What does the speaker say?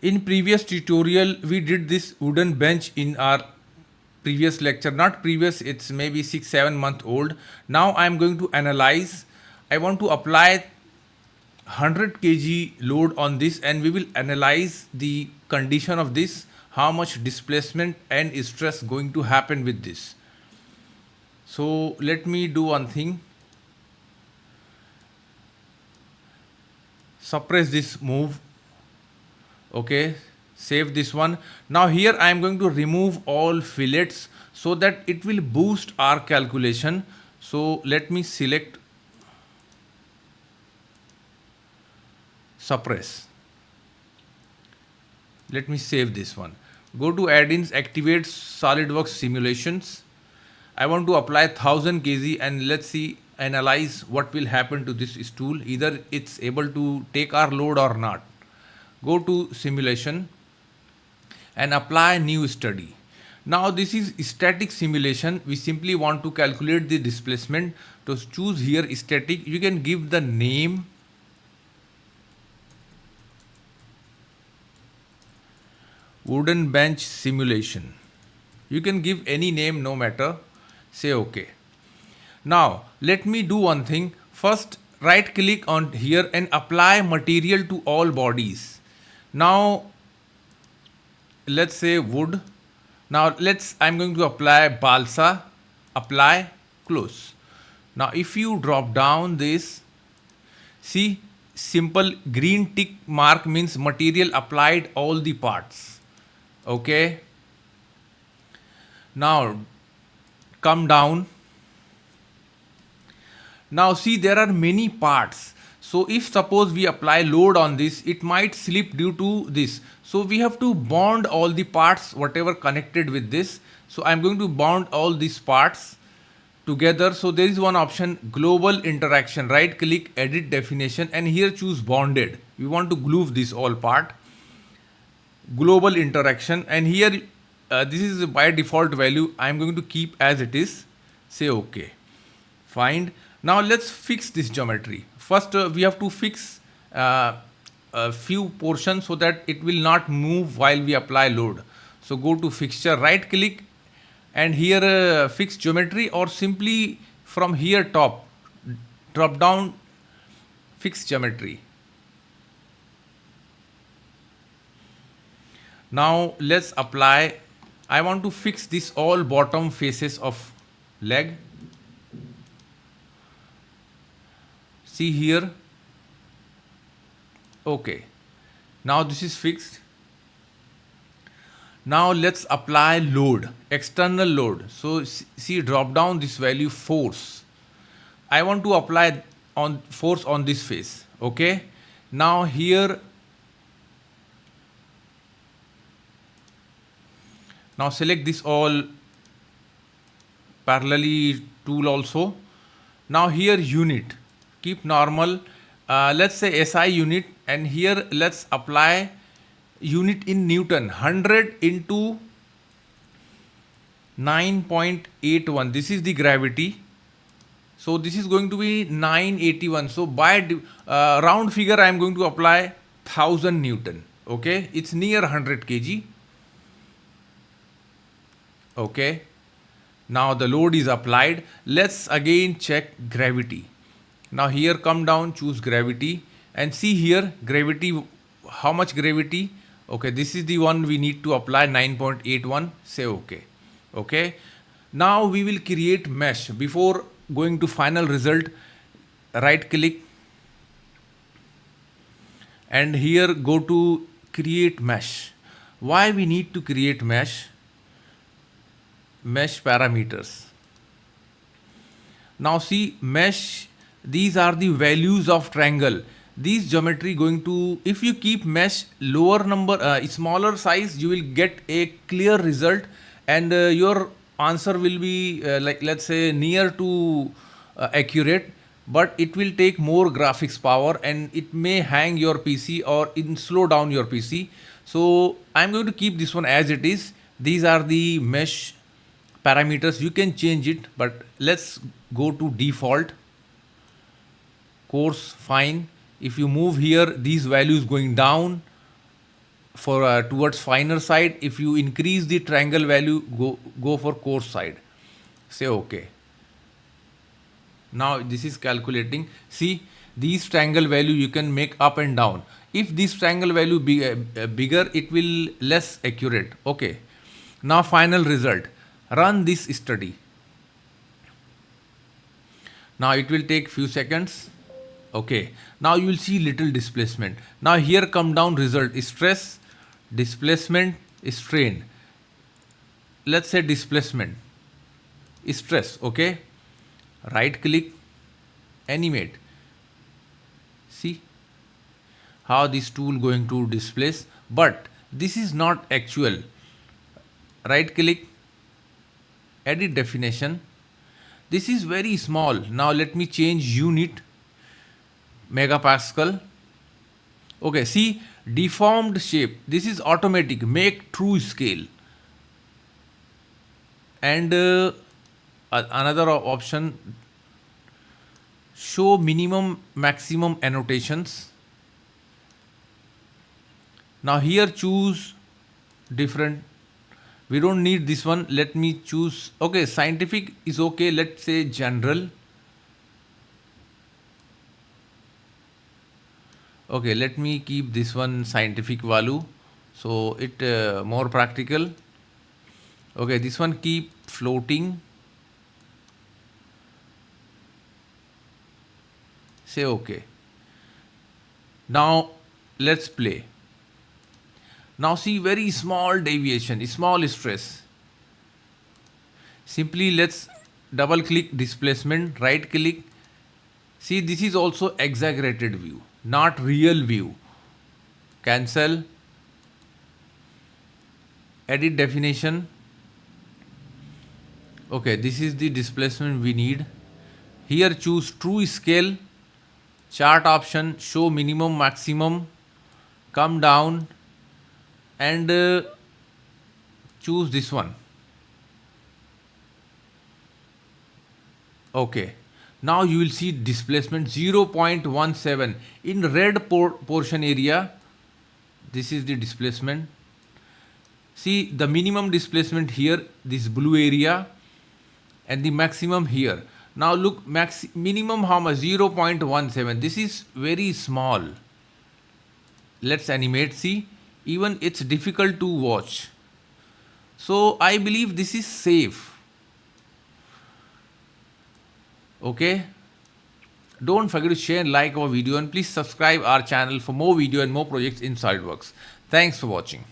In previous tutorial, we did this wooden bench in our previous lecture. Not previous, it's maybe 6-7 month old. Now I'm going to analyze. I want to apply 100 kg load on this, and we will analyze the condition of this, how much displacement and stress going to happen with this. So let me do one thing. Suppress this move. Okay, save this one. Now here I am going to remove all fillets so that it will boost our calculation. So let me select suppress. Let me save this one. Go to add-ins, activate SolidWorks simulations. I want to apply 1000 kg and let's see, analyze what will happen to this stool. Either it's able to take our load or not. Go to simulation and apply new study. Now this is static simulation. We simply want to calculate the displacement. To choose here static, you can give the name. Wooden bench simulation. You can give any name, no matter. Say OK. Now let me do one thing. First, right click on here and apply material to all bodies. Now let's say wood. Now I'm going to apply balsa, apply, close. Now if you drop down this, see, simple green tick mark means material applied all the parts. Okay. Now come down. Now see, there are many parts. So if suppose we apply load on this, it might slip due to this. So we have to bond all the parts, whatever connected with this. So I'm going to bond all these parts together. So there is one option, global interaction. Right click, edit definition, and here choose bonded. We want to glue this all part. Global interaction, and here this is by default value. I'm going to keep as it is. Say OK. Find. Now let's fix this geometry. First, we have to fix a few portions so that it will not move while we apply load. So go to fixture, right click, and here fix geometry, or simply from here top, drop down, fix geometry. Now let's apply. I want to fix this all bottom faces of leg. See here. Okay. Now this is fixed. Now let's apply load, external load. So see, drop down this value force. I want to apply on force on this face. Okay. Now here, now select this all parallelly tool also. Now here unit, keep normal. Let's say SI unit, and here let's apply unit in Newton. 100 into 9.81. This is the gravity. So this is going to be 981. So by round figure, I am going to apply 1000 Newton. Okay, it's near 100 kg. Okay. Now the load is applied. Let's again check gravity. Now here come down, choose gravity, and see here gravity, how much gravity. Okay, this is the one we need to apply, 9.81. Say OK. Okay. Now we will create mesh. Before going to final result, right click, and here go to create mesh. Why we need to create mesh? Mesh parameters. Now see, mesh, these are the values of triangle. These geometry going to, if you keep mesh lower number, smaller size, you will get a clear result, and your answer will be like, let's say, near to accurate, but it will take more graphics power and it may hang your PC or slow down your PC. So I'm going to keep this one as it is. These are the mesh parameters. You can change it, but let's go to default. Coarse, fine. If you move here, these values going down, for towards finer side. If you increase the triangle value, go for coarse side. Say okay. Now this is calculating. See, these triangle value you can make up and down. If this triangle value bigger, it will less accurate. Okay. Now final result. Run this study. Now it will take few seconds. Okay. Now you will see little displacement. Now here come down result. Stress, displacement, strain. Let's say displacement, stress. Okay. Right click, animate. See how this tool going to displace, but this is not actual. Right click, edit definition. This is very small. Now let me change unit, megapascal. Okay, see deformed shape. This is automatic. Make true scale. And another option, show minimum maximum annotations. Now here choose different. We don't need this one. Let me choose. Okay, scientific is okay. Let's say general. Okay, let me keep this one scientific value, so it more practical. Okay, this one keep floating. Say okay. Now let's play. Now see very small deviation, small stress. Simply let's double click displacement, right click. See, this is also exaggerated view, not real view. Cancel. Edit definition. Okay, this is the displacement we need. Here choose true scale. Chart option, show minimum maximum. Come down and choose this one. Okay. Now you will see displacement 0.17 in red portion area. This is the displacement. See the minimum displacement here, this blue area, and the maximum here. Now look, minimum how much? 0.17. This is very small. Let's animate. See, even it's difficult to watch. So I believe this is safe. Okay. Don't forget to share and like our video, and please subscribe our channel for more video and more projects in SolidWorks. Thanks for watching.